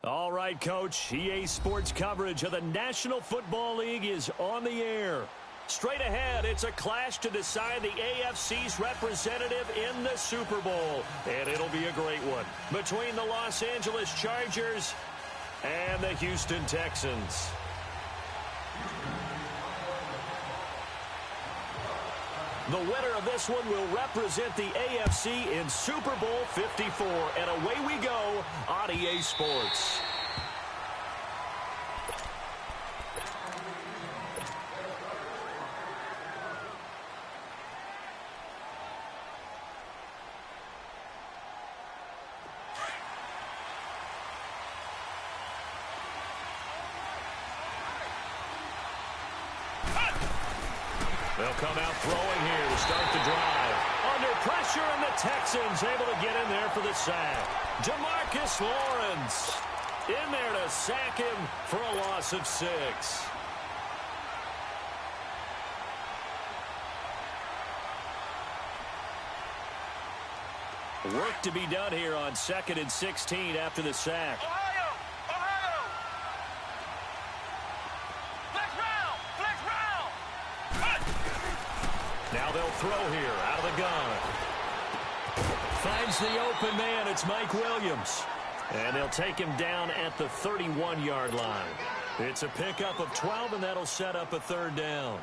All right, Coach. EA Sports coverage of the National Football League is on the air. Straight ahead, it's a clash to decide the AFC's representative in the Super Bowl. And it'll be a great one between the Los Angeles Chargers and the Houston Texans. The winner of this one will represent the AFC in Super Bowl 54. And away we go on EA Sports. They'll come out throwing here to start the drive. Under pressure, and the Texans able to get in there for the sack. Demarcus Lawrence in there to sack him for a loss of 6. Work to be done here on 2nd and 16 after the sack. Now they'll throw here out of the gun. Finds the open man. It's Mike Williams. And they'll take him down at the 31-yard line. It's a pickup of 12, and that'll set up a 3rd down.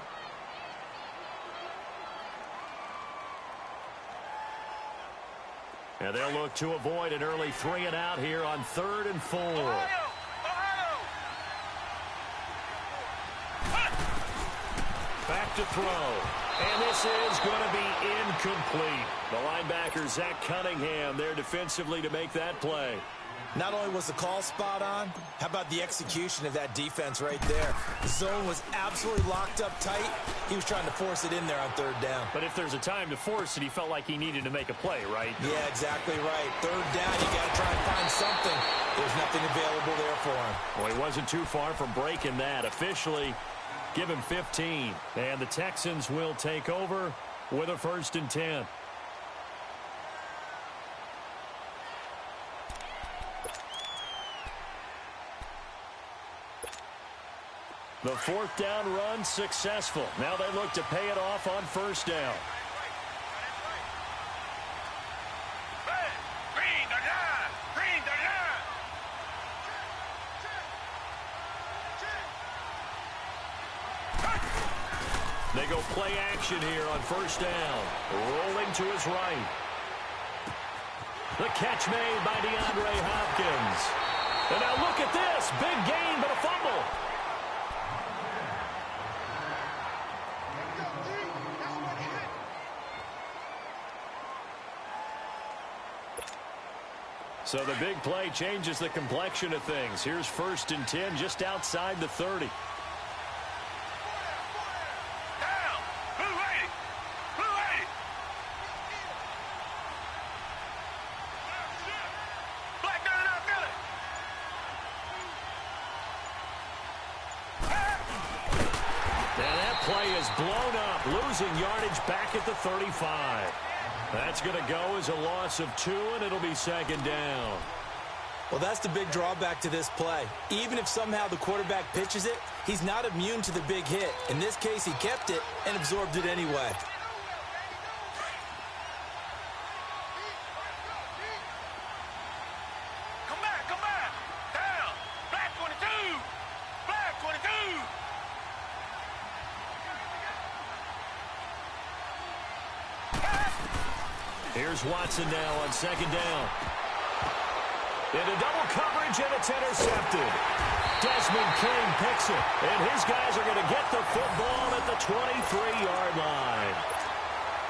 And they'll look to avoid an early 3-and-out here on 3rd and 4. Back to throw. And this is going to be incomplete. The linebacker, Zach Cunningham, there defensively to make that play. Not only was the call spot on, how about the execution of that defense right there? The zone was absolutely locked up tight. He was trying to force it in there on 3rd down. But if there's a time to force it, he felt like he needed to make a play, right? Yeah, exactly right. 3rd down, you got to try and find something. There's nothing available there for him. Well, he wasn't too far from breaking that. Officially, give him 15. And the Texans will take over with a 1st and 10. The 4th down run successful. Now they look to pay it off on 1st down. They go play action here on 1st down. Rolling to his right. The catch made by DeAndre Hopkins. And now look at this. Big gain, but a fumble. So the big play changes the complexion of things. Here's 1st and 10 just outside the 30. Blown up, losing yardage back at the 35. That's going to go as a loss of 2, and it'll be 2nd down. Well, that's the big drawback to this play. Even if somehow the quarterback pitches it, he's not immune to the big hit. In this case, he kept it and absorbed it anyway. Here's Watson now on 2nd down. Into double coverage, and it's intercepted. Desmond King picks it, and his guys are going to get the football at the 23-yard line.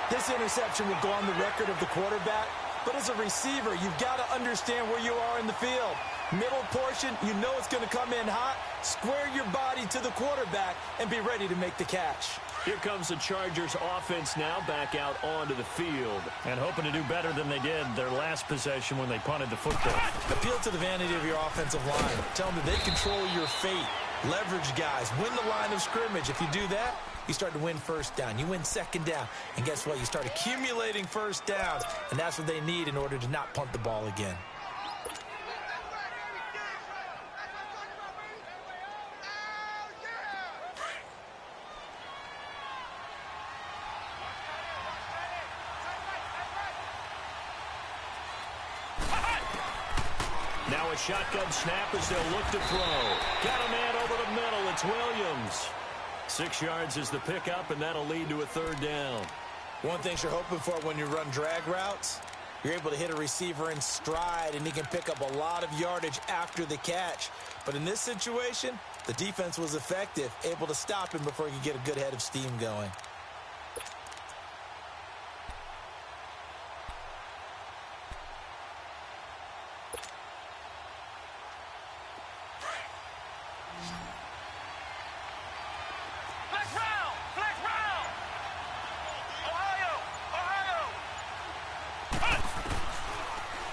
This interception will go on the record of the quarterback, but as a receiver, you've got to understand where you are in the field. Middle portion, you know it's going to come in hot. Square your body to the quarterback and be ready to make the catch. Here comes the Chargers offense now back out onto the field and hoping to do better than they did their last possession when they punted the football. Appeal to the vanity of your offensive line. Tell them that they control your fate. Leverage guys. Win the line of scrimmage. If you do that, you start to win 1st down. You win 2nd down. And guess what? You start accumulating 1st downs. And that's what they need in order to not punt the ball again. Now a shotgun snap as they'll look to throw. Got a man over the middle. It's Williams. 6 yards is the pickup, and that'll lead to a third down. One thing you're hoping for when you run drag routes, you're able to hit a receiver in stride, and he can pick up a lot of yardage after the catch. But in this situation, the defense was effective, able to stop him before he could get a good head of steam going.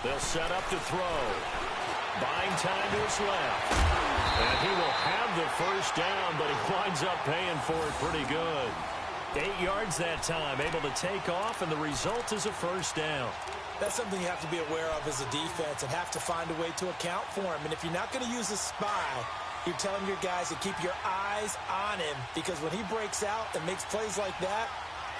They'll set up to throw. Buying time to his left. And he will have the first down, but he winds up paying for it pretty good. 8 yards that time, able to take off, and the result is a first down. That's something you have to be aware of as a defense and have to find a way to account for him. And if you're not going to use a spy, you're telling your guys to keep your eyes on him, because when he breaks out and makes plays like that,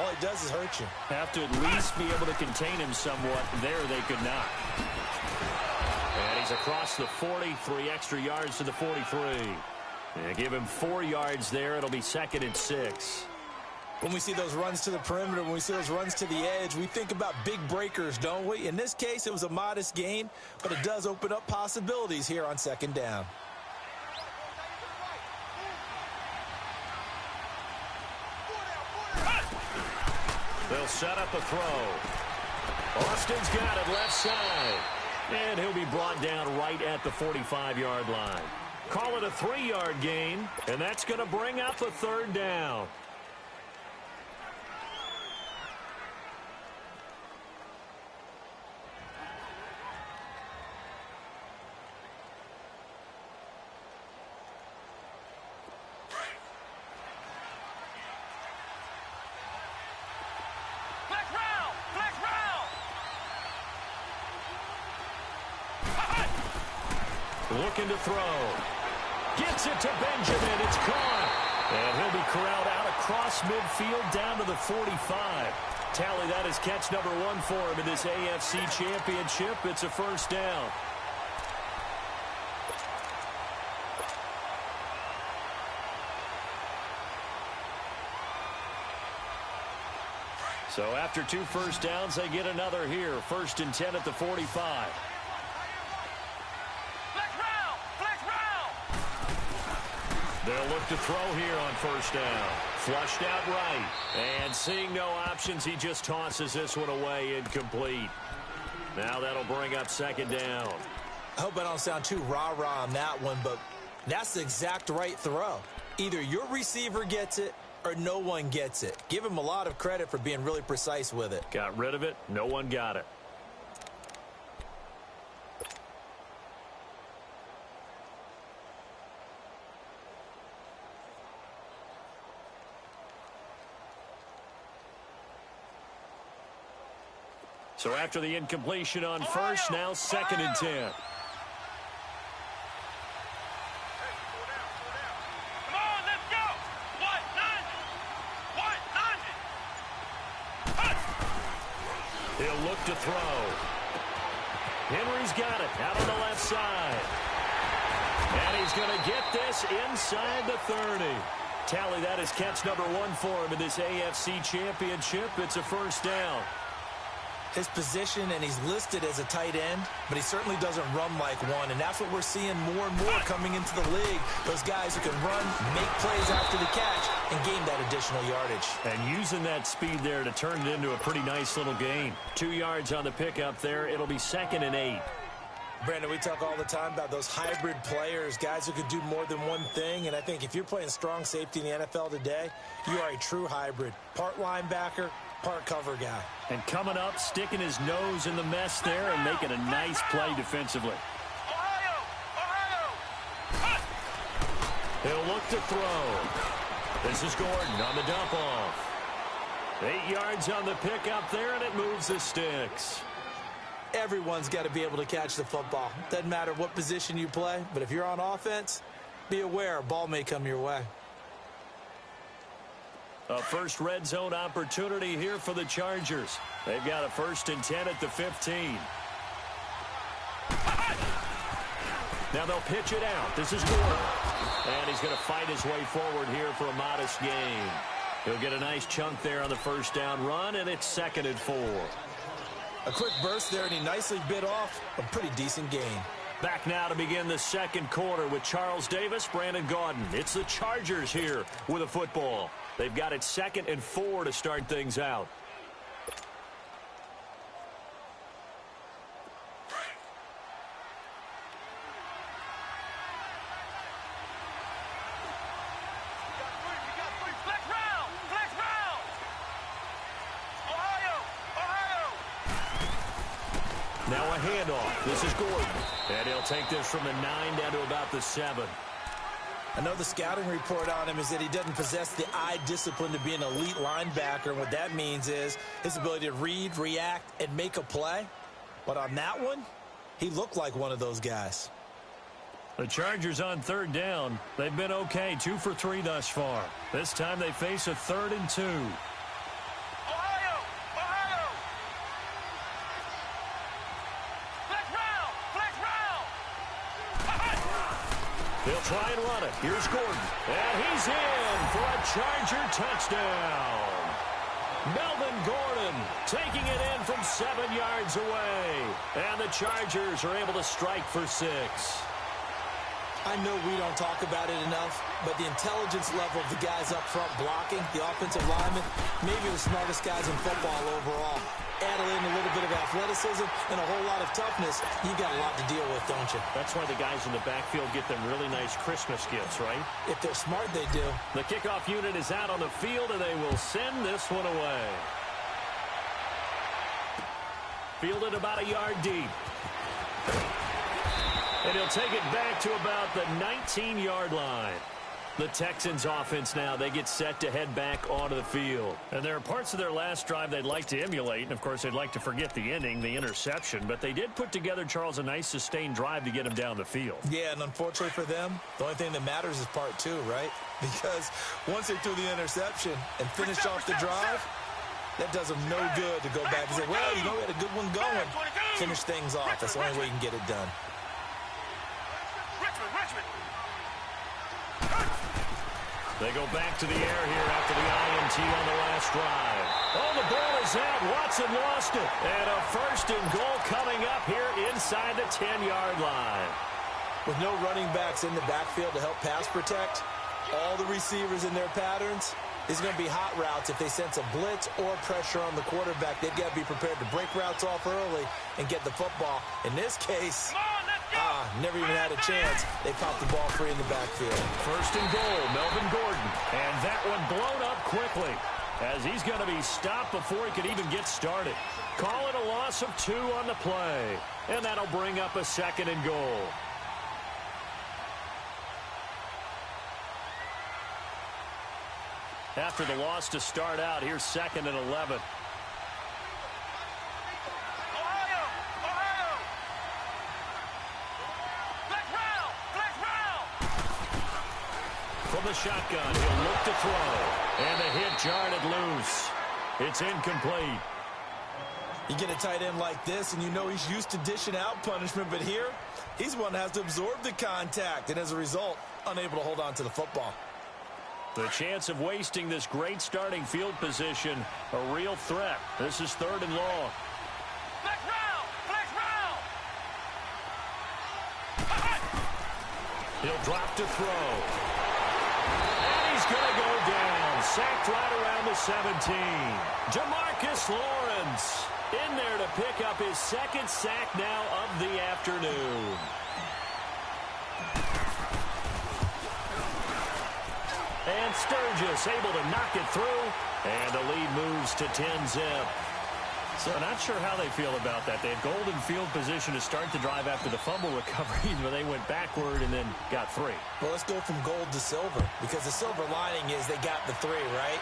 all he does is hurt you. Have to at least be able to contain him somewhat. There they could not. And he's across the 40, 3 extra yards to the 43. And give him 4 yards there. It'll be 2nd and 6. When we see those runs to the perimeter, when we see those runs to the edge, we think about big breakers, don't we? In this case, it was a modest gain, but it does open up possibilities here on 2nd down. They'll set up a throw. Austin's got it left side. And he'll be brought down right at the 45-yard line. Call it a 3-yard gain, and that's going to bring up a 3rd down. Looking to throw. Gets it to Benjamin. It's caught. And he'll be corralled out across midfield down to the 45. Tally, that is catch number 1 for him in this AFC Championship. It's a first down. So after 2 first downs, they get another here. 1st and 10 at the 45. They'll look to throw here on 1st down. Flushed out right. And seeing no options, he just tosses this one away, incomplete. Now that'll bring up 2nd down. I hope I don't sound too rah-rah on that one, but that's the exact right throw. Either your receiver gets it or no one gets it. Give him a lot of credit for being really precise with it. Got rid of it. No one got it. So after the incompletion on 1st, now 2nd and 10. He'll look to throw. Henry's got it out on the left side. And he's going to get this inside the 30. Tally, that is catch number 1 for him in this AFC Championship. It's a first down. His position, and he's listed as a tight end, but he certainly doesn't run like one, and that's what we're seeing more and more coming into the league. Those guys who can run, make plays after the catch, and gain that additional yardage. And using that speed there to turn it into a pretty nice little gain. 2 yards on the pickup there. It'll be 2nd and 8. Brandon, we talk all the time about those hybrid players, guys who could do more than one thing, and I think if you're playing strong safety in the NFL today, you are a true hybrid. Part linebacker, part cover guy. And coming up, sticking his nose in the mess there and making a nice play defensively. He'll look to throw. This is Gordon on the dump off. 8 yards on the pickup there, and it moves the sticks. Everyone's got to be able to catch the football. Doesn't matter what position you play, but if you're on offense, be aware a ball may come your way. A first red zone opportunity here for the Chargers. They've got a 1st and 10 at the 15. Now they'll pitch it out. This is Gordon. And he's going to fight his way forward here for a modest gain. He'll get a nice chunk there on the first down run, and it's 2nd and 4. A quick burst there, and he nicely bit off a pretty decent gain. Back now to begin the second quarter with Charles Davis, Brandon Gaudin. It's the Chargers here with a football. They've got it 2nd and 4 to start things out. Now a handoff. This is Gordon. And he'll take this from the 9 down to about the 7. I know the scouting report on him is that he doesn't possess the eye discipline to be an elite linebacker. And what that means is his ability to read, react, and make a play. But on that one, he looked like one of those guys. The Chargers on 3rd down. They've been okay, 2 for 3 thus far. This time they face a 3rd and 2. They'll try and run it. Here's Gordon. And he's in for a Charger touchdown. Melvin Gordon taking it in from 7 yards away. And the Chargers are able to strike for 6. I know we don't talk about it enough, but the intelligence level of the guys up front blocking, the offensive linemen, maybe the smartest guys in football overall. Add in a little bit of athleticism and a whole lot of toughness, you got a lot to deal with, don't you? That's why the guys in the backfield get them really nice Christmas gifts, right? If they're smart, they do. The kickoff unit is out on the field, and they will send this one away. Fielded about a yard deep. And he'll take it back to about the 19-yard line. The Texans offense now, they get set to head back onto the field. And there are parts of their last drive they'd like to emulate. And, of course, they'd like to forget the ending, the interception. But they did put together, Charles, a nice sustained drive to get him down the field. Yeah, and unfortunately for them, the only thing that matters is part 2, right? Because once they threw the interception and finished off the drive, that does them no good to go back and say, well, you know, we had a good one going. Finish things off. That's the only way you can get it done. They go back to the air here after the INT on the last drive. Oh, the ball is out. Watson lost it. And a 1st and goal coming up here inside the 10-yard line. With no running backs in the backfield to help pass protect, all the receivers in their patterns, it's going to be hot routes. If they sense a blitz or pressure on the quarterback, they've got to be prepared to break routes off early and get the football. In this case, never even had a chance. They popped the ball free in the backfield. 1st and goal, Melvin Gordon. And that one blown up quickly as he's going to be stopped before he could even get started. Call it a loss of 2 on the play. And that'll bring up a 2nd and goal. After the loss to start out, here's 2nd and 11. From the shotgun, he'll look to throw. And the hit jarred it loose. It's incomplete. You get a tight end like this, and you know he's used to dishing out punishment, but here, he's one that has to absorb the contact, and as a result, unable to hold on to the football. The chance of wasting this great starting field position, a real threat. This is 3rd and long. He'll drop to throw. And he's going to go down. Sacked right around the 17. Jamarcus Lawrence in there to pick up his 2nd sack now of the afternoon. And Sturgis able to knock it through. And the lead moves to 10-zip. So not sure how they feel about that. They had golden field position to start the drive after the fumble recovery, but they went backward and then got 3. Well, let's go from gold to silver, because the silver lining is they got the 3, right?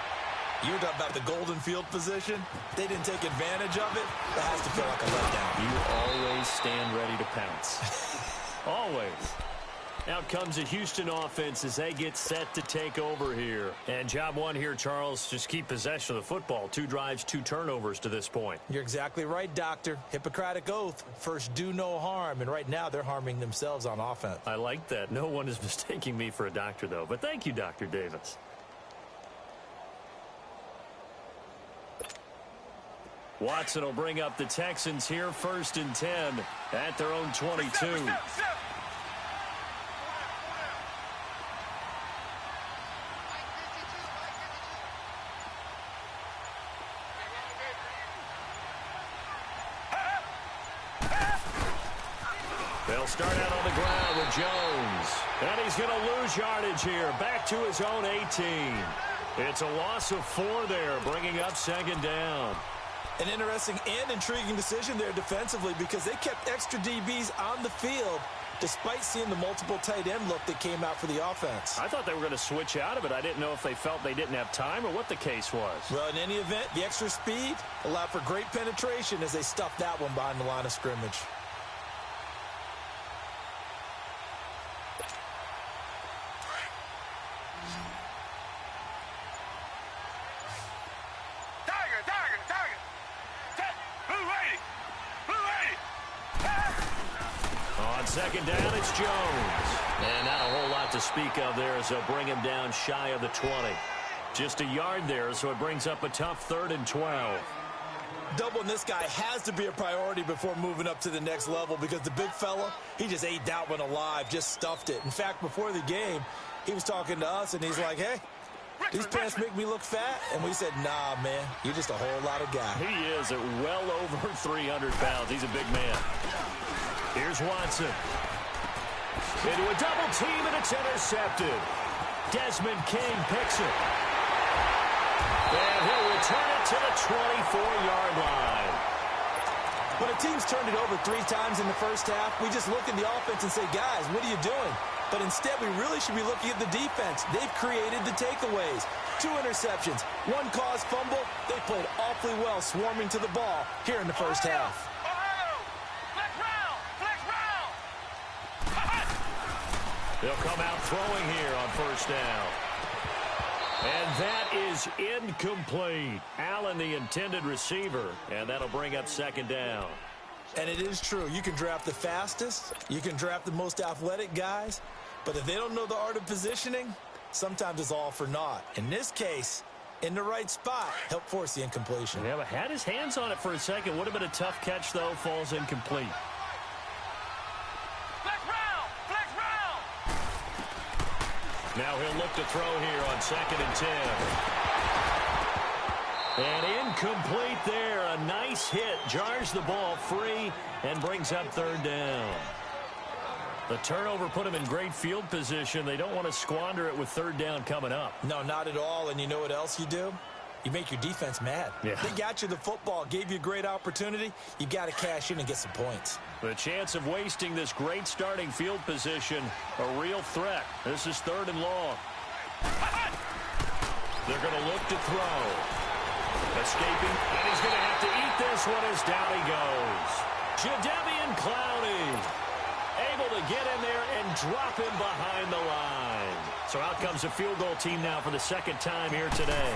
You're talking about the golden field position. They didn't take advantage of it. That has to feel like a letdown. You always stand ready to pounce. Always. Out comes the Houston offense as they get set to take over here. And job one here, Charles, just keep possession of the football. 2 drives, 2 turnovers to this point. You're exactly right, Doctor. Hippocratic oath. First, do no harm. And right now, they're harming themselves on offense. I like that. No one is mistaking me for a doctor, though. But thank you, Dr. Davis. Watson will bring up the Texans here, 1st and 10 at their own 22. They'll start out on the ground with Jones. And he's going to lose yardage here, back to his own 18. It's a loss of 4 there, bringing up 2nd down. An interesting and intriguing decision there defensively because they kept extra DBs on the field despite seeing the multiple tight end look that came out for the offense. I thought they were going to switch out of it. I didn't know if they felt they didn't have time or what the case was. Well, in any event, the extra speed allowed for great penetration as they stuffed that one behind the line of scrimmage. Second down, it's Jones. And not a whole lot to speak of there as they'll bring him down shy of the 20. Just a yard there, so it brings up a tough 3rd and 12. Doubling this guy has to be a priority before moving up to the next level because the big fella, he just ate that one alive, just stuffed it. In fact, before the game, he was talking to us, and he's like, hey, these pants make me look fat? And we said, nah, man, you're just a whole lot of guy. He is at well over 300 pounds. He's a big man. Here's Watson. Into a double team, and it's intercepted. Desmond King picks it. And he'll return it to the 24-yard line. When a team's turned it over 3 times in the first half, we just look at the offense and say, guys, what are you doing? But instead, we really should be looking at the defense. They've created the takeaways. 2 interceptions, 1 caused fumble. They played awfully well swarming to the ball here in the first half. They'll come out throwing here on 1st down. And that is incomplete. Allen, the intended receiver, and that'll bring up 2nd down. And it is true. You can draft the fastest. You can draft the most athletic guys. But if they don't know the art of positioning, sometimes it's all for naught. In this case, in the right spot, helped force the incompletion. Yeah, but had his hands on it for a second. Would have been a tough catch, though. Falls incomplete. Now he'll look to throw here on 2nd and 10. And incomplete there. A nice hit. Jars the ball free and brings up 3rd down. The turnover put him in great field position. They don't want to squander it with 3rd down coming up. No, not at all. And you know what else you do? You make your defense mad. Yeah. They got you the football, gave you a great opportunity. You got to cash in and get some points. The chance of wasting this great starting field position, a real threat. This is 3rd and long. They're going to look to throw. Escaping, and he's going to have to eat this one as down he goes. Jadeveon Clowney able to get in there and drop him behind the line. So out comes the field goal team now for the 2nd time here today.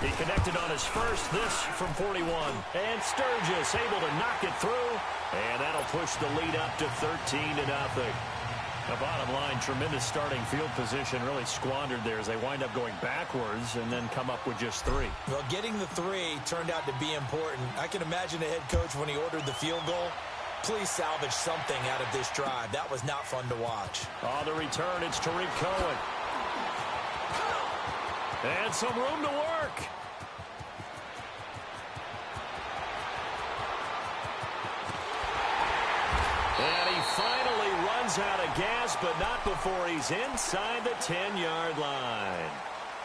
He connected on his first, this from 41. And Sturgis able to knock it through. And that'll push the lead up to 13-0. The bottom line, tremendous starting field position, really squandered there as they wind up going backwards and then come up with just 3. Well, getting the 3 turned out to be important. I can imagine the head coach when he ordered the field goal. Please salvage something out of this drive. That was not fun to watch. On the return, it's Tariq Cohen. And some room to work. And he finally runs out of gas, but not before he's inside the 10-yard line.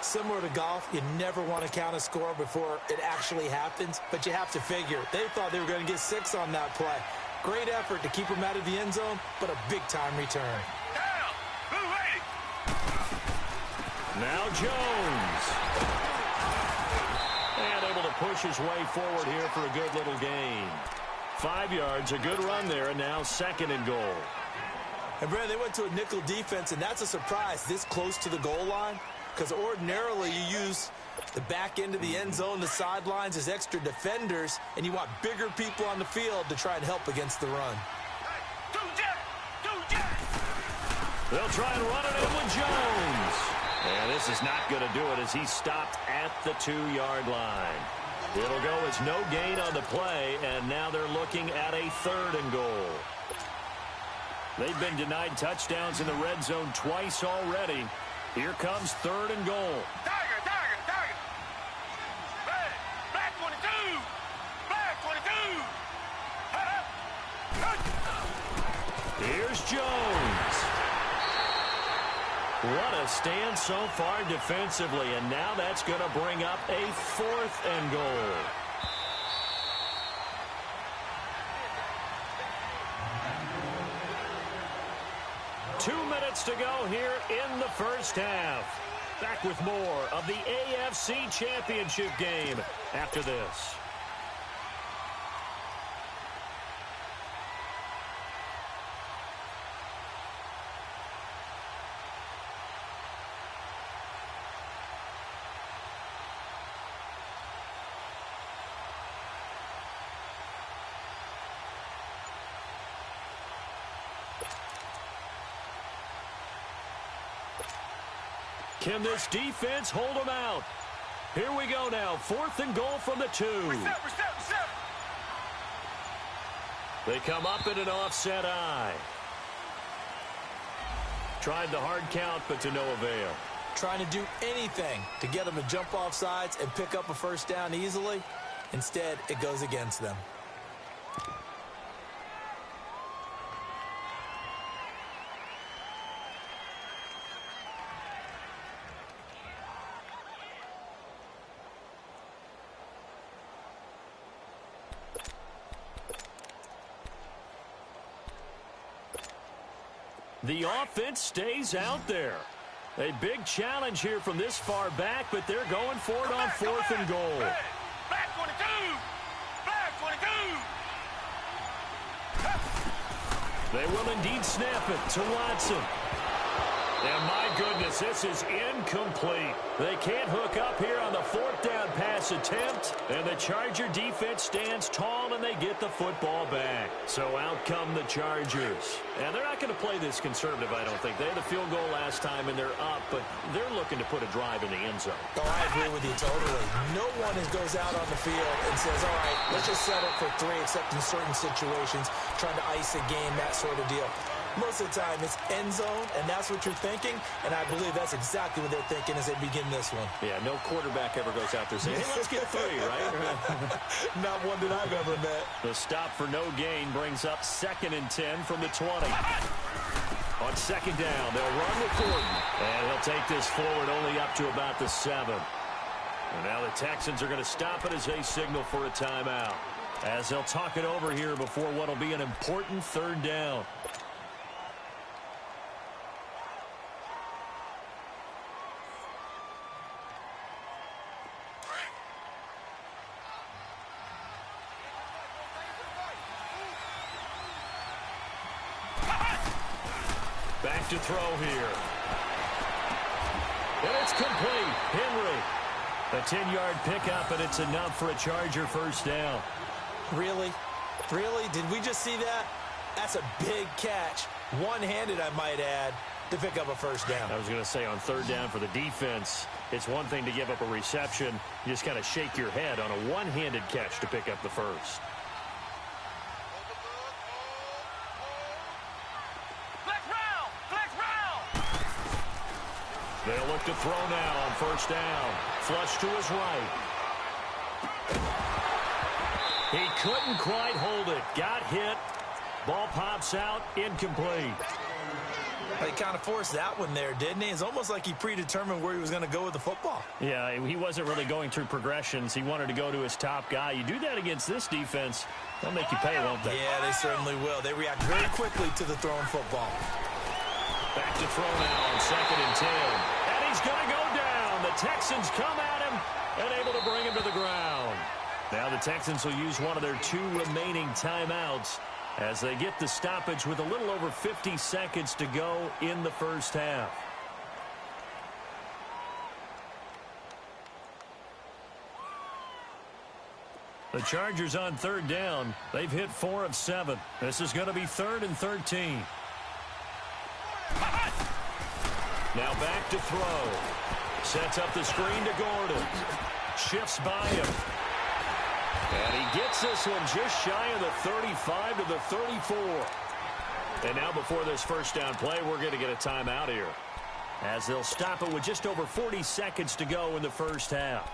Similar to golf, you never want to count a score before it actually happens, but you have to figure. They thought they were going to get 6 on that play. Great effort to keep him out of the end zone, but a big-time return. Now Jones. And able to push his way forward here for a good little gain. 5 yards, a good run there, and now 2nd and goal. And, Brad, they went to a nickel defense, and that's a surprise this close to the goal line, because ordinarily you use the back end of the end zone, the sidelines as extra defenders, and you want bigger people on the field to try and help against the run. They'll try and run it in with Jones. And this is not going to do it as he stopped at the 2-yard line. It'll go as no gain on the play, and now they're looking at a 3rd and goal. They've been denied touchdowns in the red zone twice already. Here comes 3rd and goal. Tiger. Red, black 22. Black 22. Here's Jones. What a stand so far defensively, and now that's going to bring up a 4th and goal. Two minutes to go here in the first half. Back with more of the AFC Championship game after this. Can this defense hold them out? Here we go now. 4th and goal from the 2. Reset. They come up in an offset eye. Tried the hard count, but to no avail. Trying to do anything to get them to jump off sides and pick up a 1st down easily. Instead, it goes against them. The offense stays out there. A big challenge here from this far back, but they're going for it on 4th and goal. Black 22. Black 22. They will indeed snap it to Watson. And my goodness, this is incomplete. They can't hook up here on the 4th down pass attempt. And the Charger defense stands tall and they get the football back. So out come the Chargers. And they're not going to play this conservative, I don't think. They had a field goal last time and they're up, but they're looking to put a drive in the end zone. Oh, I agree with you totally. No one goes out on the field and says, all right, let's just settle for 3, except in certain situations, trying to ice a game, that sort of deal. Most of the time, it's end zone, and that's what you're thinking, and I believe that's exactly what they're thinking as they begin this one. Yeah, no quarterback ever goes out there saying, hey, let's get 3, right? Not one that I've ever met. The stop for no gain brings up 2nd and 10 from the 20. On 2nd down, they'll run with Gordon, and he'll take this forward only up to about the 7. And now the Texans are going to stop it as they signal for a timeout, as they'll talk it over here before what will be an important 3rd down. Back to throw here. And it's complete. Henry. A 10-yard pickup, and it's enough for a Charger 1st down. Really? Really? Did we just see that? That's a big catch. One-handed, I might add, to pick up a 1st down. I was going to say on 3rd down for the defense, it's one thing to give up a reception. You just kind of shake your head on a one-handed catch to pick up the 1st. They'll look to throw now on 1st down. Flush to his right. He couldn't quite hold it. Got hit. Ball pops out. Incomplete. He kind of forced that one there, didn't he? It's almost like he predetermined where he was going to go with the football. Yeah, he wasn't really going through progressions. He wanted to go to his top guy. You do that against this defense, they'll make you pay, won't they? Yeah, they certainly will. They react very quickly to the thrown football. Back to throw now on 2nd and 10. And he's going to go down. The Texans come at him and able to bring him to the ground. Now the Texans will use one of their 2 remaining timeouts as they get the stoppage with a little over 50 seconds to go in the first half. The Chargers on third down. They've hit 4 of 7. This is going to be 3rd and 13. Now back to throw. Sets up the screen to Gordon. Shifts by him. And he gets this one just shy of the 35 to the 34. And now before this first down play, we're going to get a timeout here, as they'll stop it with just over 40 seconds to go in the first half.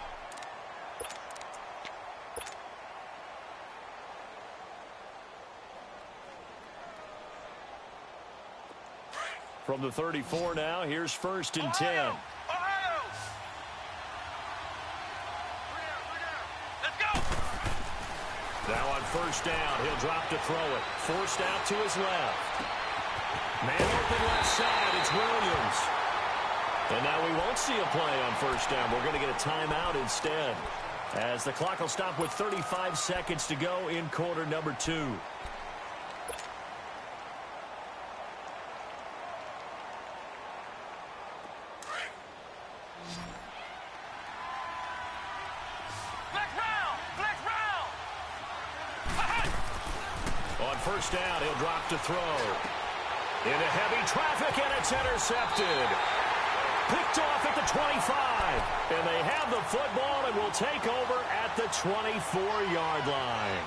From the 34 now, here's 1st and 10. Ohio! Let's go! Now on 1st down, he'll drop to throw it. Forced out to his left. Man open left side, it's Williams. And now we won't see a play on 1st down. We're going to get a timeout instead, as the clock will stop with 35 seconds to go in quarter number 2. First down, he'll drop to throw. Into heavy traffic, and it's intercepted. Picked off at the 25. And they have the football and will take over at the 24-yard line.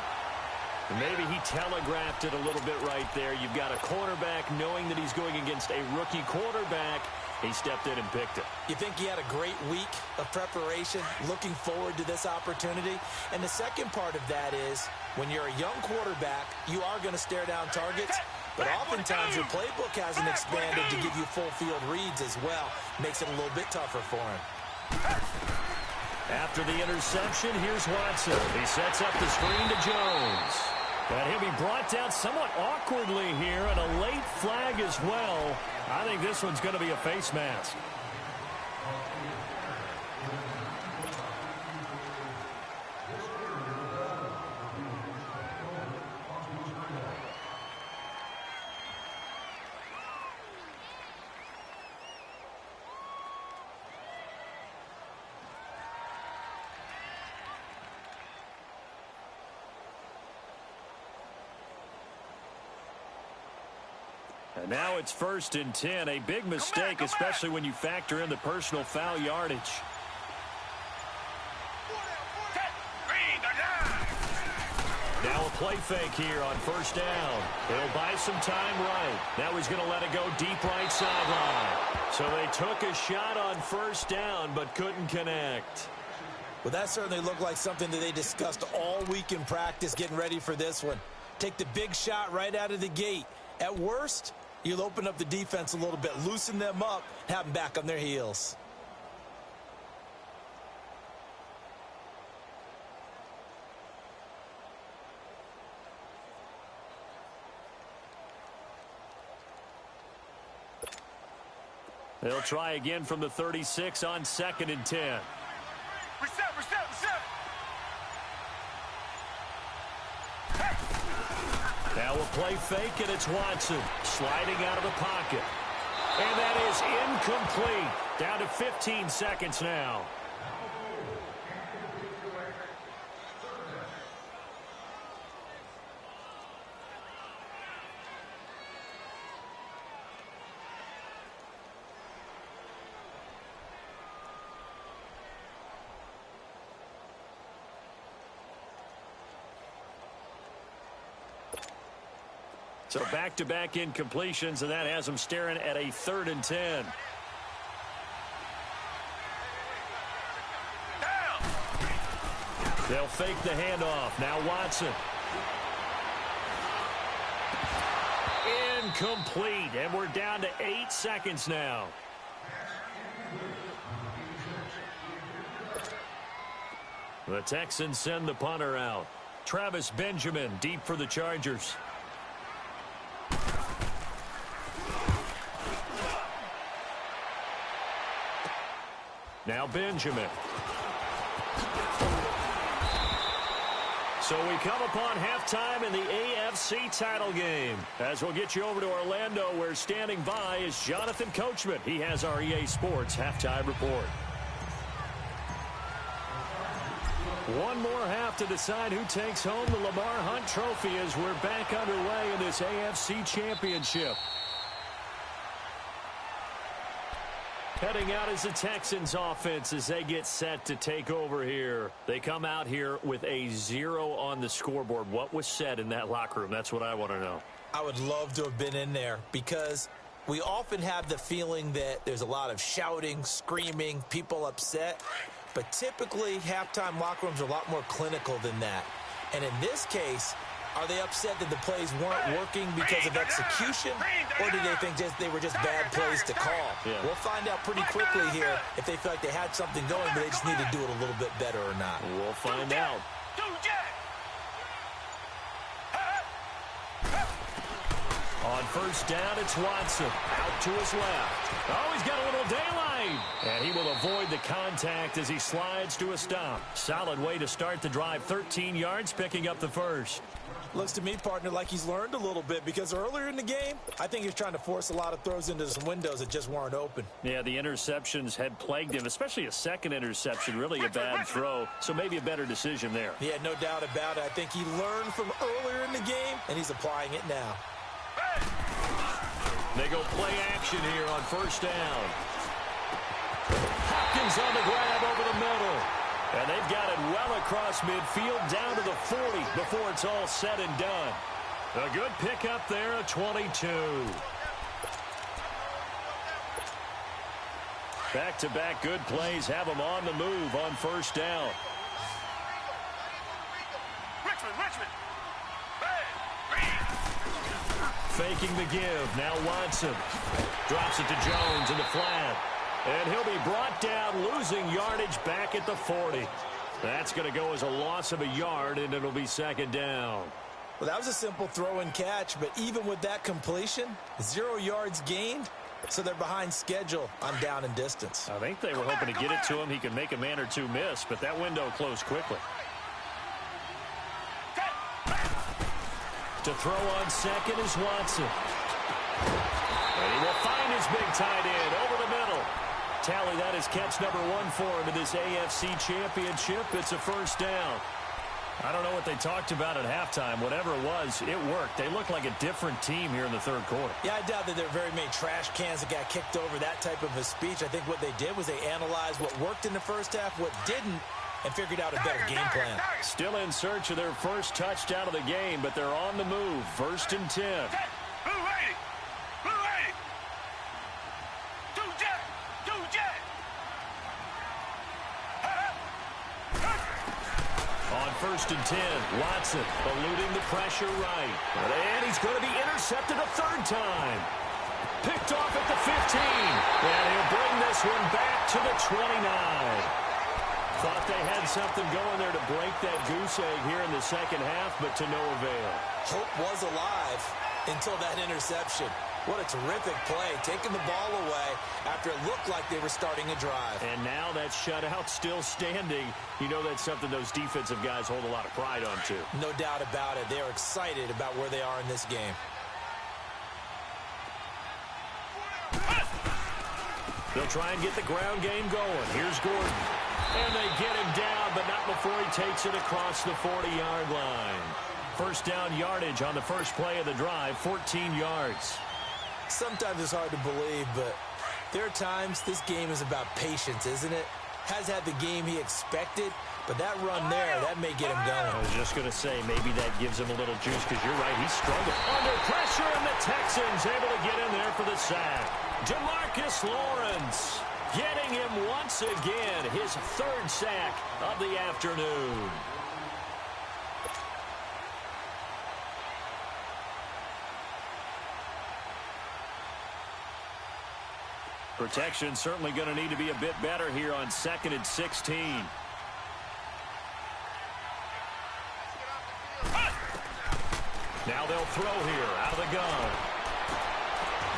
Maybe he telegraphed it a little bit right there. You've got a quarterback knowing that he's going against a rookie quarterback. He stepped in and picked it. You think he had a great week of preparation, looking forward to this opportunity? And the second part of that is, when you're a young quarterback, you are going to stare down targets, but oftentimes your playbook hasn't expanded to give you full field reads as well. Makes it a little bit tougher for him. After the interception, here's Watson. He sets up the screen to Jones. And he'll be brought down somewhat awkwardly here, and a late flag as well. I think this one's going to be a face mask. And now it's 1st and 10. A big mistake, especially when you factor in the personal foul yardage. Now a play fake here on 1st down. He'll buy some time right. Now he's going to let it go deep right sideline. So they took a shot on 1st down but couldn't connect. Well, that certainly looked like something that they discussed all week in practice getting ready for this one. Take the big shot right out of the gate. At worst, you'll open up the defense a little bit, loosen them up, have them back on their heels. They'll try again from the 36 on 2nd and 10. Reset. Now a play fake, and it's Watson sliding out of the pocket. And that is incomplete. Down to 15 seconds now. So back-to-back incompletions, and that has them staring at a 3rd and 10. They'll fake the handoff. Now Watson. Incomplete, and we're down to 8 seconds now. The Texans send the punter out. Travis Benjamin deep for the Chargers. Now Benjamin. So we come upon halftime in the AFC title game. As we'll get you over to Orlando, where standing by is Jonathan Coachman. He has our EA Sports halftime report. One more half to decide who takes home the Lamar Hunt Trophy as we're back underway in this AFC Championship. Heading out is the Texans offense as they get set to take over here. They come out here with a 0 on the scoreboard. What was said in that locker room? That's what I want to know. I would love to have been in there because we often have the feeling that there's a lot of shouting, screaming, people upset. But typically, halftime locker rooms are a lot more clinical than that. And in this case, are they upset that the plays weren't working because of execution, or do they think they were just bad plays to call? Yeah. We'll find out pretty quickly here if they feel like they had something going, but they just need to do it a little bit better or not. We'll find out. On first down, it's Watson. Out to his left. Oh, he's got a little daylight. And he will avoid the contact as he slides to a stop. Solid way to start the drive. 13 yards, picking up the first. Looks to me, partner, like he's learned a little bit because earlier in the game, I think he was trying to force a lot of throws into some windows that just weren't open. Yeah, the interceptions had plagued him, especially a second interception, really a bad throw. So maybe a better decision there. Yeah, no doubt about it. I think he learned from earlier in the game, and he's applying it now. They go play action here on first down. Hopkins on the grab over the middle. And they've got it well across midfield down to the 40 before it's all said and done. A good pickup there, a 22. Back-to-back good plays have them on the move on first down. Richmond. Faking the give. Now Watson drops it to Jones in the flat. And he'll be brought down, losing yardage back at the 40. That's going to go as a loss of a yard, and it'll be second down. Well, that was a simple throw and catch, but even with that completion, 0 yards gained, so they're behind schedule on down and distance. I think they were hoping to get it to him. He could make a man or two miss, but that window closed quickly. To throw on second is Watson. And he will find his big tight end over the middle. Tally, that is catch number 1 for him in this AFC Championship. It's a first down. I don't know what they talked about at halftime. Whatever it was, it worked. They look like a different team here in the third quarter. Yeah, I doubt that there are very many trash cans that got kicked over, that type of a speech. I think what they did was they analyzed what worked in the first half, what didn't, and figured out a better game plan. Still in search of their first touchdown of the game, but they're on the move. First and 10. On first and 10, Watson eluding the pressure right. And he's going to be intercepted a third time. Picked off at the 15. And he'll bring this one back to the 29. Thought they had something going there to break that goose egg here in the second half, but to no avail. Hope was alive until that interception. What a terrific play, taking the ball away after it looked like they were starting a drive. And now that shutout still standing. You know that's something those defensive guys hold a lot of pride on, too. No doubt about it. They're excited about where they are in this game. They'll try and get the ground game going. Here's Gordon. And they get him down, but not before he takes it across the 40-yard line. First down yardage on the first play of the drive, 14 yards. Sometimes it's hard to believe, but there are times this game is about patience, isn't it? Has had the game he expected, but that run there, that may get him going. I was just going to say, maybe that gives him a little juice, because you're right, he struggled. Under pressure, and the Texans able to get in there for the sack. Demarcus Lawrence getting him once again, his third sack of the afternoon. Protection certainly going to need to be a bit better here on 2nd and 16. Now they'll throw here out of the gun.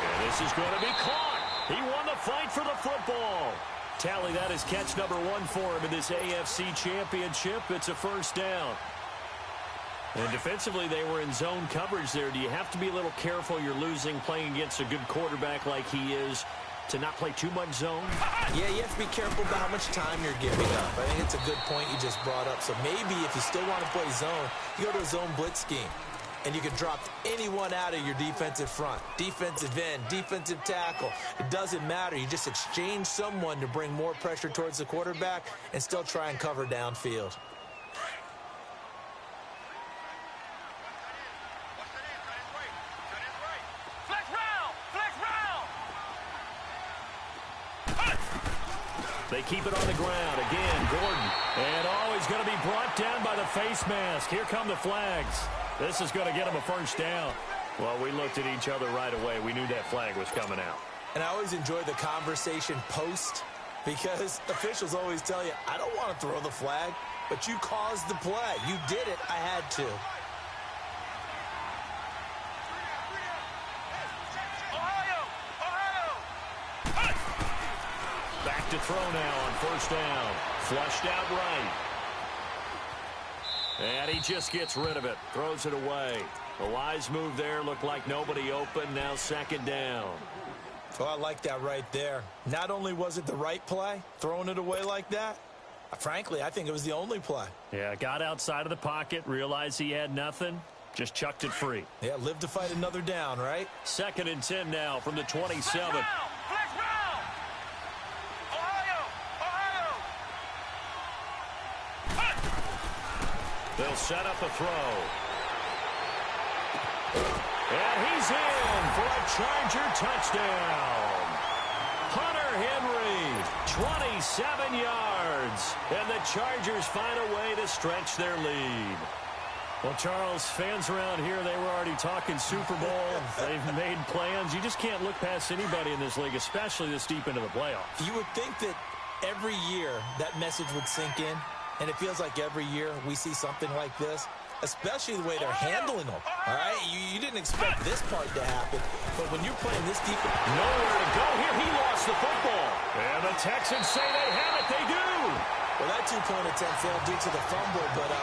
And this is going to be caught. He won the fight for the football. Tally, that is catch number 1 for him in this AFC Championship. It's a first down. And defensively, they were in zone coverage there. Do you have to be a little careful? You're losing playing against a good quarterback like he is to not play too much zone? Yeah, you have to be careful about how much time you're giving up. I think it's a good point you just brought up. So maybe if you still want to play zone, you go to a zone blitz scheme. And you can drop anyone out of your defensive front. Defensive end, defensive tackle. It doesn't matter. You just exchange someone to bring more pressure towards the quarterback and still try and cover downfield. They keep it on the ground. Again, Gordon. And he's going to be brought down by the face mask. Here come the flags. This is going to get him a first down. Well, we looked at each other right away. We knew that flag was coming out. And I always enjoy the conversation post because officials always tell you, I don't want to throw the flag, but you caused the play. You did it. I had to. Back to throw now on first down. Flushed out right. And he just gets rid of it. Throws it away. A wise move there. Looked like nobody open. Now second down. Oh, I like that right there. Not only was it the right play, throwing it away like that, frankly, I think it was the only play. Yeah, got outside of the pocket, realized he had nothing, just chucked it free. Yeah, live to fight another down, right? 2nd and 10 now from the 27. They'll set up a throw. And he's in for a Charger touchdown. Hunter Henry, 27 yards. And the Chargers find a way to stretch their lead. Well, Charles, fans around here, they were already talking Super Bowl. They've made plans. You just can't look past anybody in this league, especially this deep into the playoffs. You would think that every year that message would sink in. And it feels like every year we see something like this, especially the way they're handling them. All right, you didn't expect this part to happen, but when you're playing this deep, nowhere to go here. He lost the football, and the Texans say they have it. They do. Well, that two-point attempt failed due to the fumble, but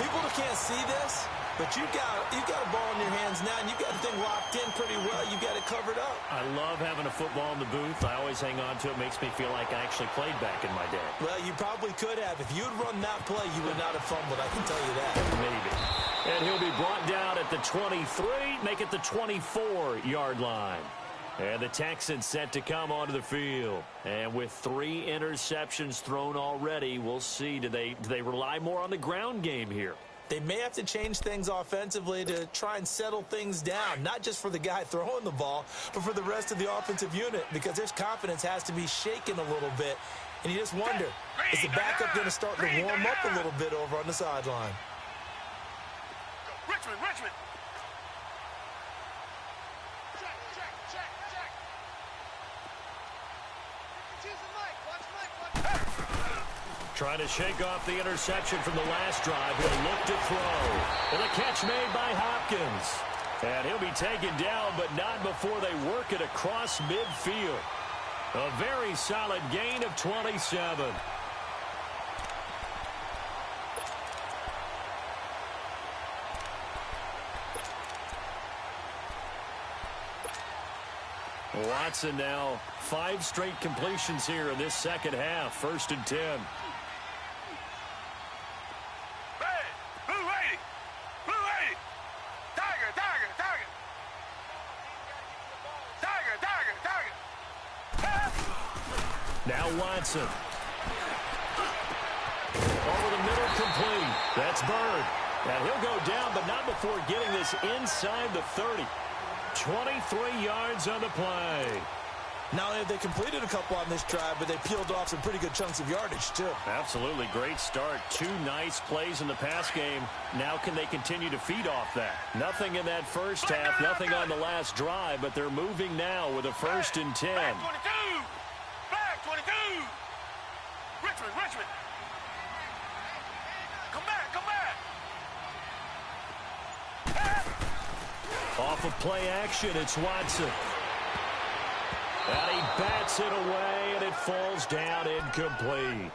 people can't see this. But you got a ball in your hands now, and you got the thing locked in pretty well. You got it covered up. I love having a football in the booth. I always hang on to it. Makes me feel like I actually played back in my day. Well, you probably could have. If you had run that play, you would not have fumbled. I can tell you that. Maybe. And he'll be brought down at the 23, make it the 24-yard line. And the Texans set to come onto the field. And with 3 interceptions thrown already, we'll see. Do they rely more on the ground game here? They may have to change things offensively to try and settle things down, not just for the guy throwing the ball, but for the rest of the offensive unit, because their confidence has to be shaken a little bit. And you just wonder, is the backup going to start to warm up a little bit over on the sideline? Richmond. Trying to shake off the interception from the last drive. He'll look to throw. And a catch made by Hopkins. And he'll be taken down, but not before they work it across midfield. A very solid gain of 27. Watson now 5 straight completions here in this second half. 1st and 10. Now Watson. Over the middle, complete. That's Bird. And he'll go down, but not before getting this inside the 30. 23 yards on the play. Now, they completed a couple on this drive, but they peeled off some pretty good chunks of yardage, too. Absolutely. Great start. 2 nice plays in the pass game. Now can they continue to feed off that? Nothing in that first half, nothing on the last drive, but they're moving now with a 1st and 10. Flag 22! Flag 22! Richmond! Come back! Off of play action, it's Watson. And he bats it away, and it falls down incomplete.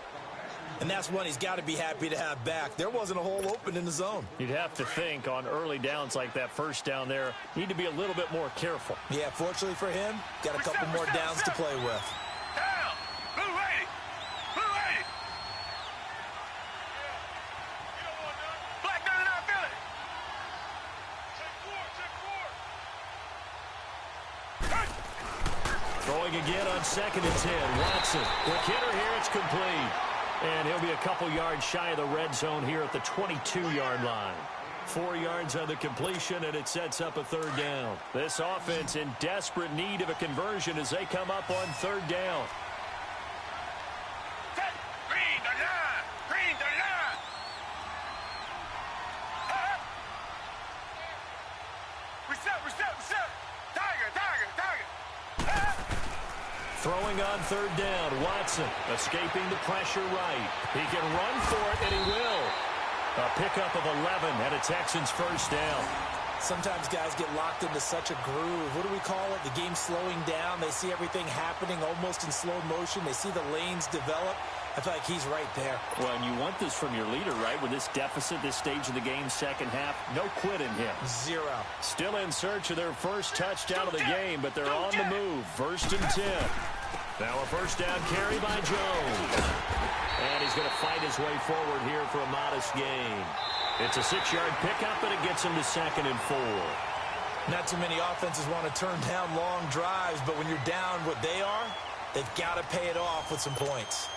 And that's one he's got to be happy to have back. There wasn't a hole open in the zone. You'd have to think on early downs like that first down there, need to be a little bit more careful. Yeah, fortunately for him, got a couple more downs to play with. Down. Blue 80. Blue 80. Black 99 Philly. Check 4. Throwing again on 2nd and 10. Watson. Quick hitter here. It's complete. And he'll be a couple yards shy of the red zone here at the 22-yard line. 4 yards on the completion, and it sets up a 3rd down. This offense in desperate need of a conversion as they come up on 3rd down. Set. Green the line. Green the line. Reset. Tiger. Throwing on 3rd down. Watson escaping the pressure right. He can run for it, and he will. A pickup of 11 and a Texans 1st down. Sometimes guys get locked into such a groove. What do we call it? The game slowing down. They see everything happening almost in slow motion. They see the lanes develop. I feel like he's right there. Well, and you want this from your leader, right? With this deficit, this stage of the game, second half, no quit in him. 0. Still in search of their first touchdown of the game, but they're on the move. 1st and 10. Now a 1st down carry by Jones. And he's going to fight his way forward here for a modest gain. It's a 6-yard pickup, and it gets him to 2nd and 4. Not too many offenses want to turn down long drives, but when you're down what they are, they've got to pay it off with some points.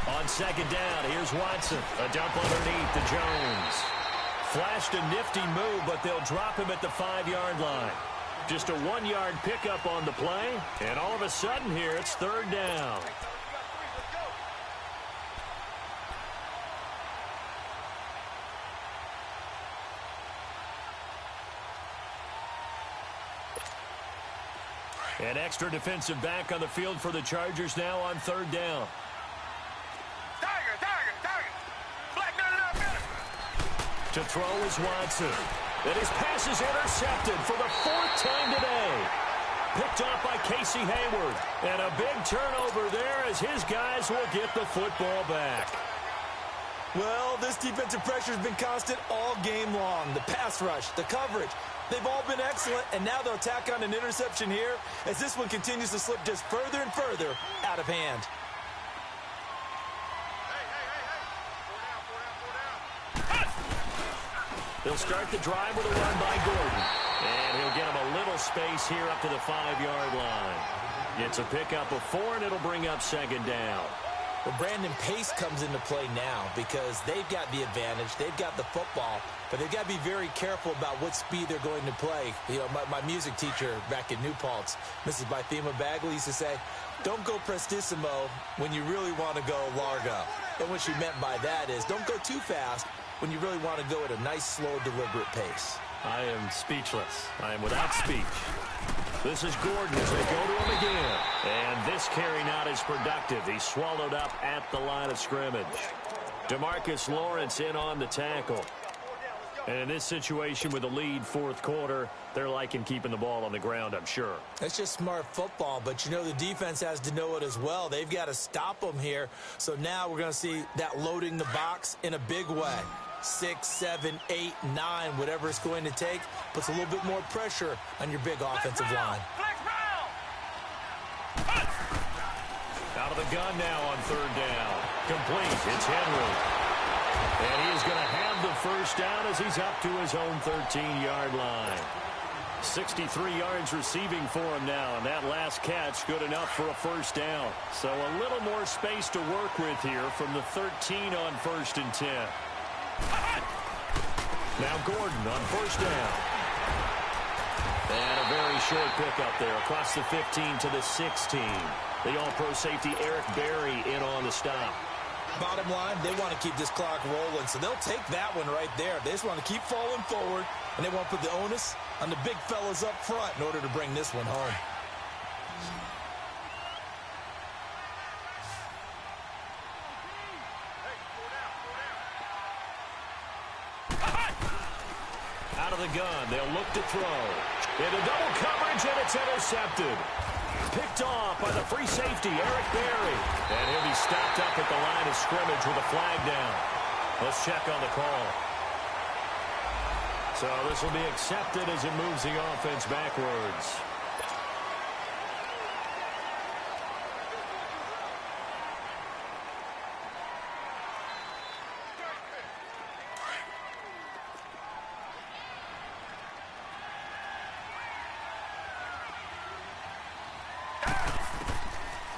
On 2nd down, here's Watson. A dump underneath to Jones. Flashed a nifty move, but they'll drop him at the 5-yard line. Just a 1-yard pickup on the play, and all of a sudden here, it's 3rd down. An extra defensive back on the field for the Chargers now on 3rd down. To throw is Watson. And his pass is intercepted for the 4th time today. Picked off by Casey Hayward. And a big turnover there as his guys will get the football back. Well, this defensive pressure has been constant all game long. The pass rush, the coverage, they've all been excellent, and now they'll tack on an interception here as this one continues to slip just further and further out of hand. They'll start the drive with a run by Gordon. And he'll get him a little space here up to the 5-yard line. It's a pickup of 4, and it'll bring up 2nd down. Well, Brandon, pace comes into play now because they've got the advantage. They've got the football, but they've got to be very careful about what speed they're going to play. You know, my music teacher back in New Paltz, Mrs. Bythema Bagley, used to say, don't go prestissimo when you really want to go largo. And what she meant by that is don't go too fast when you really want to go at a nice, slow, deliberate pace. I am speechless. I am without speech. This is Gordon as they go to him again. And this carry not as productive. He's swallowed up at the line of scrimmage. DeMarcus Lawrence in on the tackle. And in this situation with the lead 4th quarter, they're liking keeping the ball on the ground, I'm sure. That's just smart football, but you know the defense has to know it as well. They've got to stop them here. So now we're going to see that loading the box in a big way. 6, 7, 8, 9, whatever it's going to take, puts a little bit more pressure on your big offensive line. Out of the gun now on 3rd down. Complete. It's Henry. And he is going to have the 1st down as he's up to his own 13-yard line. 63 yards receiving for him now, and that last catch good enough for a 1st down. So a little more space to work with here from the 13 on 1st and 10. Now Gordon on 1st down. And a very short pickup there across the 15 to the 16. The all-pro safety Eric Berry in on the stop. Bottom line, they want to keep this clock rolling, so they'll take that one right there. They just want to keep falling forward, and they won't put the onus on the big fellas up front in order to bring this one home. Out of the gun, they'll look to throw. Into double coverage, and it's intercepted. Picked off by the free safety, Eric Berry. And he'll be stopped up at the line of scrimmage with a flag down. Let's check on the call. So this will be accepted as it moves the offense backwards.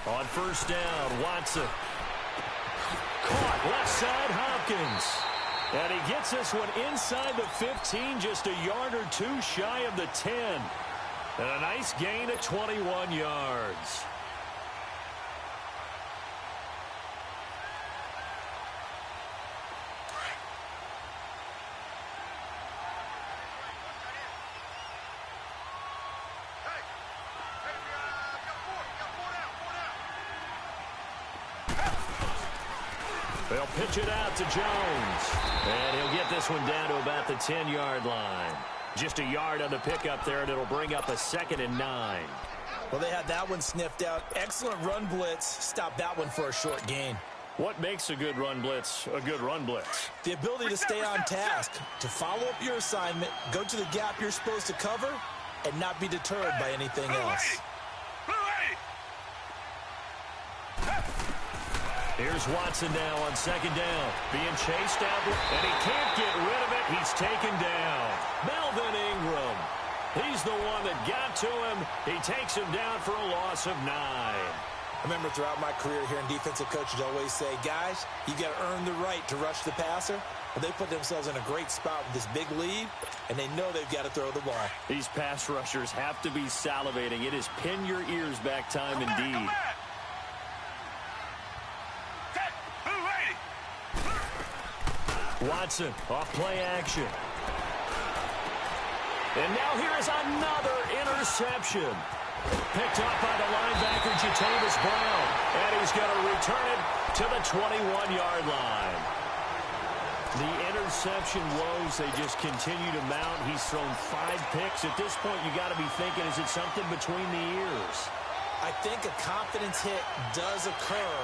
On first down, Watson. Caught left side, Hopkins. And he gets this one inside the 15, just a yard or two shy of the 10. And a nice gain of 21 yards. They'll pitch it out to Jones. And he'll get this one down to about the 10-yard line. Just a yard on the pickup there, and it'll bring up a 2nd and 9. Well, they had that one sniffed out. Excellent run blitz. Stop that one for a short gain. What makes a good run blitz a good run blitz? The ability to stay on task, to follow up your assignment, go to the gap you're supposed to cover, and not be deterred by anything else. Here's Watson now on second down. Being chased out, and he can't get rid of it. He's taken down. Melvin Ingram. He's the one that got to him. He takes him down for a loss of 9. I remember throughout my career here in defensive coaches always say, guys, you got to earn the right to rush the passer. But they put themselves in a great spot with this big lead, and they know they've got to throw the ball. These pass rushers have to be salivating. It is pin your ears back time indeed. Watson off play action. And now here is another interception. Picked up by the linebacker, Jatavis Brown. And he's going to return it to the 21-yard line. The interception woes, they just continue to mount. He's thrown 5 picks. At this point, you got to be thinking, is it something between the ears? I think a confidence hit does occur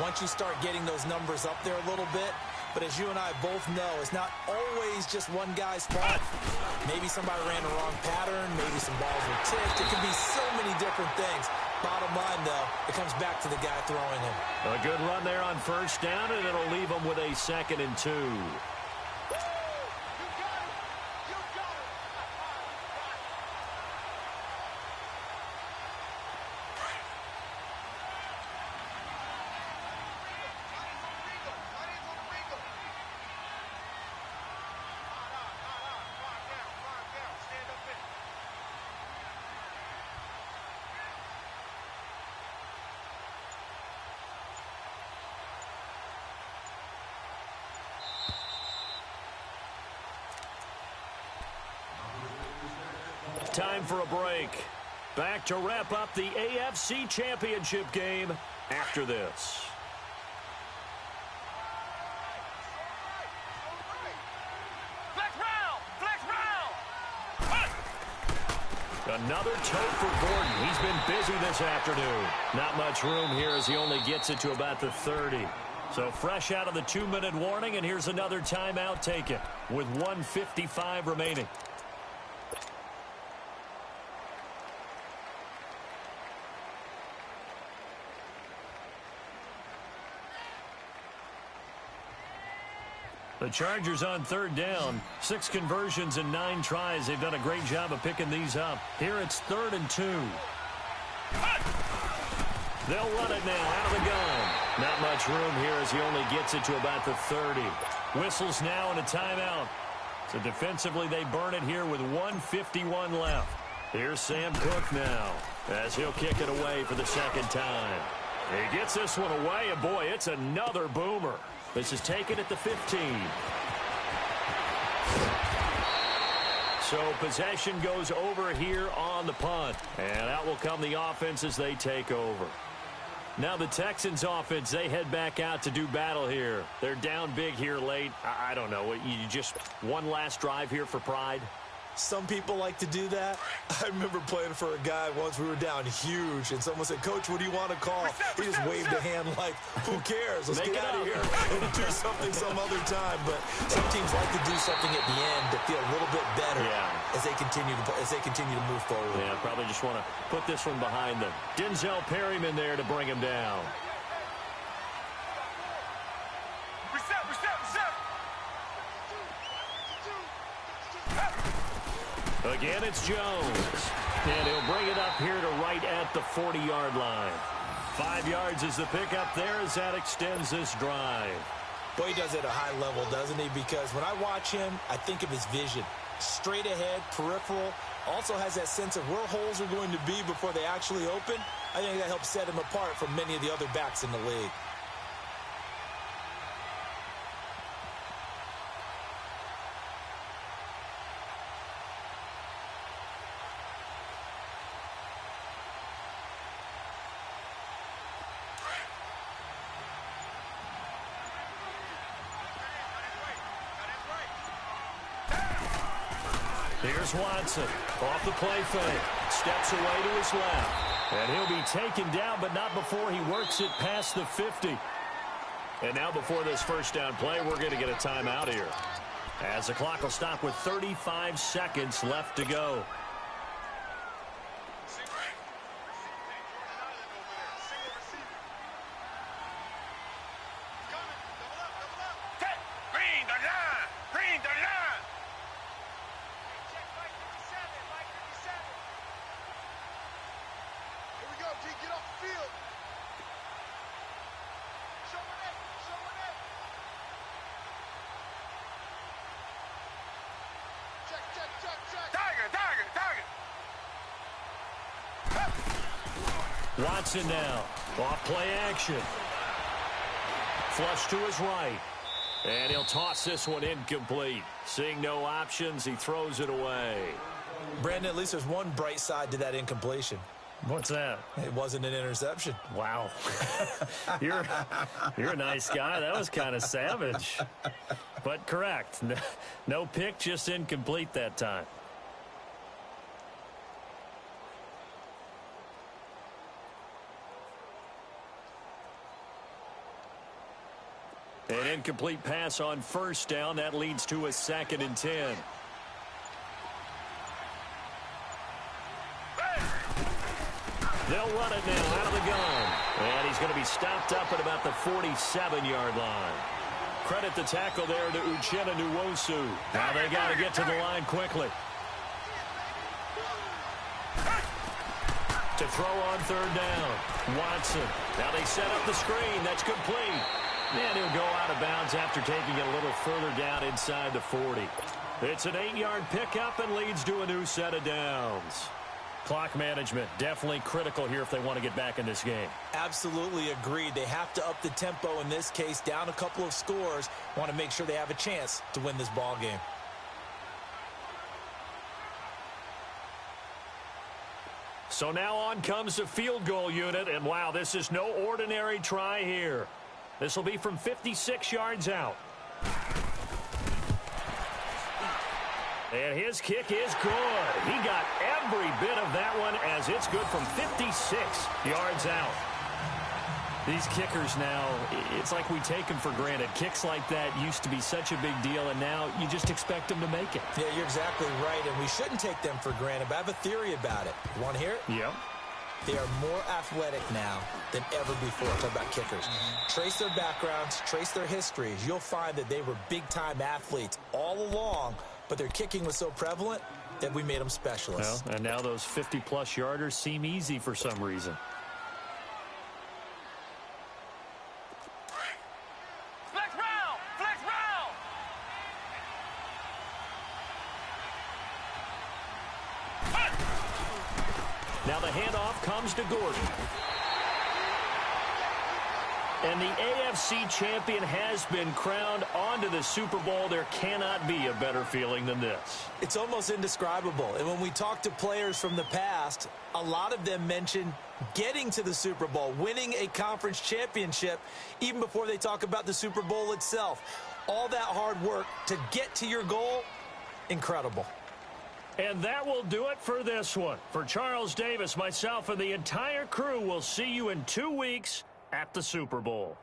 once you start getting those numbers up there a little bit. But as you and I both know, it's not always just one guy's fault. Maybe somebody ran the wrong pattern. Maybe some balls were tipped. It can be so many different things. Bottom line, though, it comes back to the guy throwing him. A good run there on first down, and it'll leave him with a 2nd and 2. Time for a break. Back to wrap up the AFC Championship game after this. Another tote for Gordon. He's been busy this afternoon. Not much room here as he only gets it to about the 30. So fresh out of the 2-minute warning, and here's another timeout taken with 1:55 remaining. The Chargers on third down. 6 conversions and 9 tries. They've done a great job of picking these up. Here it's 3rd and 2. They'll run it now out of the gun. Not much room here as he only gets it to about the 30. Whistles now and a timeout. So defensively they burn it here with 1:51 left. Here's Sam Cook now as he'll kick it away for the 2nd time. He gets this one away, and boy, it's another boomer. This is taken at the 15. So possession goes over here on the punt. And out will come the offense as they take over. Now the Texans offense, they head back out to do battle here. They're down big here late. I don't know. You just one last drive here for pride? Some people like to do that. I remember playing for a guy once. We were down huge, and someone said, "Coach, what do you want to call?" He just waved a hand like, "Who cares? Let's get out of here and do something some other time." But some teams like to do something at the end to feel a little bit better as they continue to move forward. Yeah, probably just want to put this one behind them. Denzel Perryman there to bring him down. Reset. Again, it's Jones. And he'll bring it up here to right at the 40-yard line. 5 yards is the pickup there as that extends this drive. Boy, he does it at a high level, doesn't he? Because when I watch him, I think of his vision. Straight ahead, peripheral. Also has that sense of where holes are going to be before they actually open. I think that helps set him apart from many of the other backs in the league. Here's Watson off the play fake. Steps away to his left. And he'll be taken down, but not before he works it past the 50. And now before this first down play, we're going to get a timeout here, as the clock will stop with 35 seconds left to go. Watson now, off play action. Flush to his right. And he'll toss this one incomplete. Seeing no options, he throws it away. Brandon, at least there's one bright side to that incompletion. What's that? It wasn't an interception. Wow. You're a nice guy. That was kind of savage. But correct. No pick, just incomplete that time. An incomplete pass on first down. That leads to a 2nd and 10. They'll run it now out of the gun. And he's going to be stopped up at about the 47-yard line. Credit the tackle there to Uchenna Nwosu. Now they got to get to the line quickly. To throw on 3rd down. Watson. Now they set up the screen. That's complete. And he'll go out of bounds after taking it a little further down inside the 40. It's an 8-yard pickup and leads to a new set of downs. Clock management definitely critical here if they want to get back in this game. Absolutely agreed. They have to up the tempo in this case, down a couple of scores. Want to make sure they have a chance to win this ball game. So now on comes the field goal unit, and wow, this is no ordinary try here. This will be from 56 yards out. And his kick is good. He got every bit of that one as it's good from 56 yards out. These kickers now, it's like we take them for granted. Kicks like that used to be such a big deal, and now you just expect them to make it. Yeah, you're exactly right, and we shouldn't take them for granted, but I have a theory about it. You want to hear it? Yeah. They are more athletic now than ever before. Talk about kickers. Trace their backgrounds, trace their histories. You'll find that they were big-time athletes all along, but their kicking was so prevalent that we made them specialists. Well, and now those 50-plus yarders seem easy for some reason. Flex round! Flex round! Now the handoff comes to Gordon. And the AFC champion has been crowned onto the Super Bowl. There cannot be a better feeling than this. It's almost indescribable. And when we talk to players from the past, a lot of them mention getting to the Super Bowl, winning a conference championship, even before they talk about the Super Bowl itself. All that hard work to get to your goal, incredible. And that will do it for this one. For Charles Davis, myself, and the entire crew, we'll see you in 2 weeks at the Super Bowl.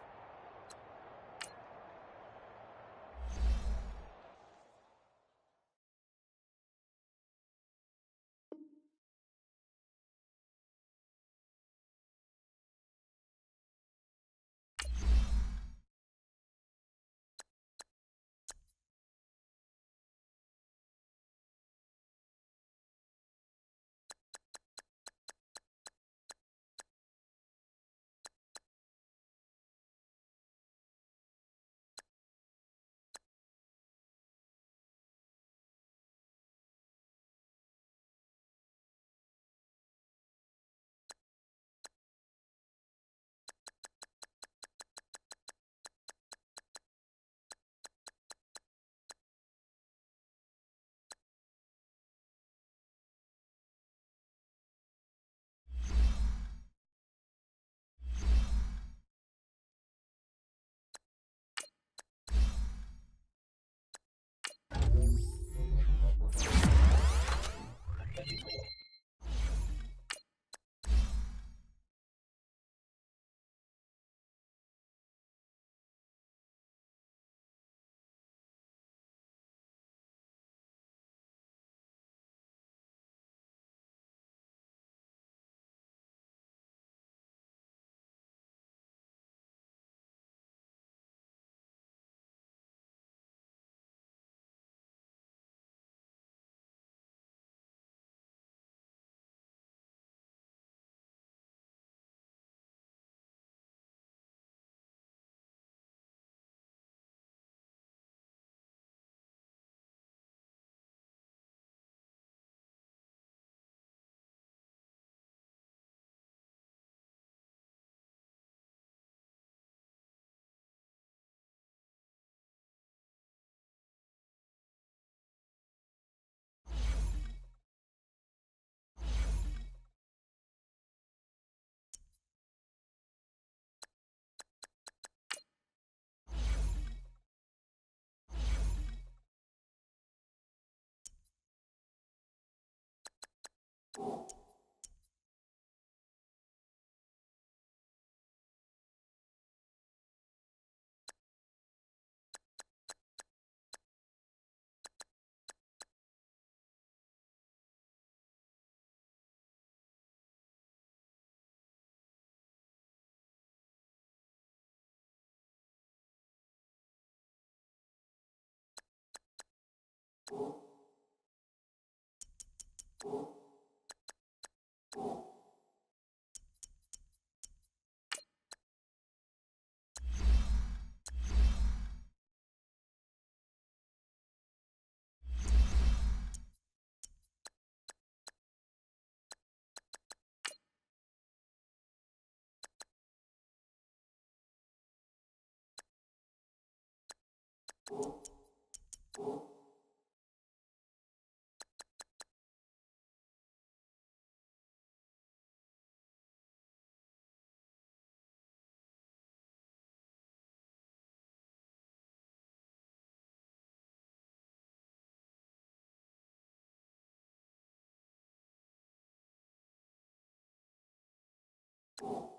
You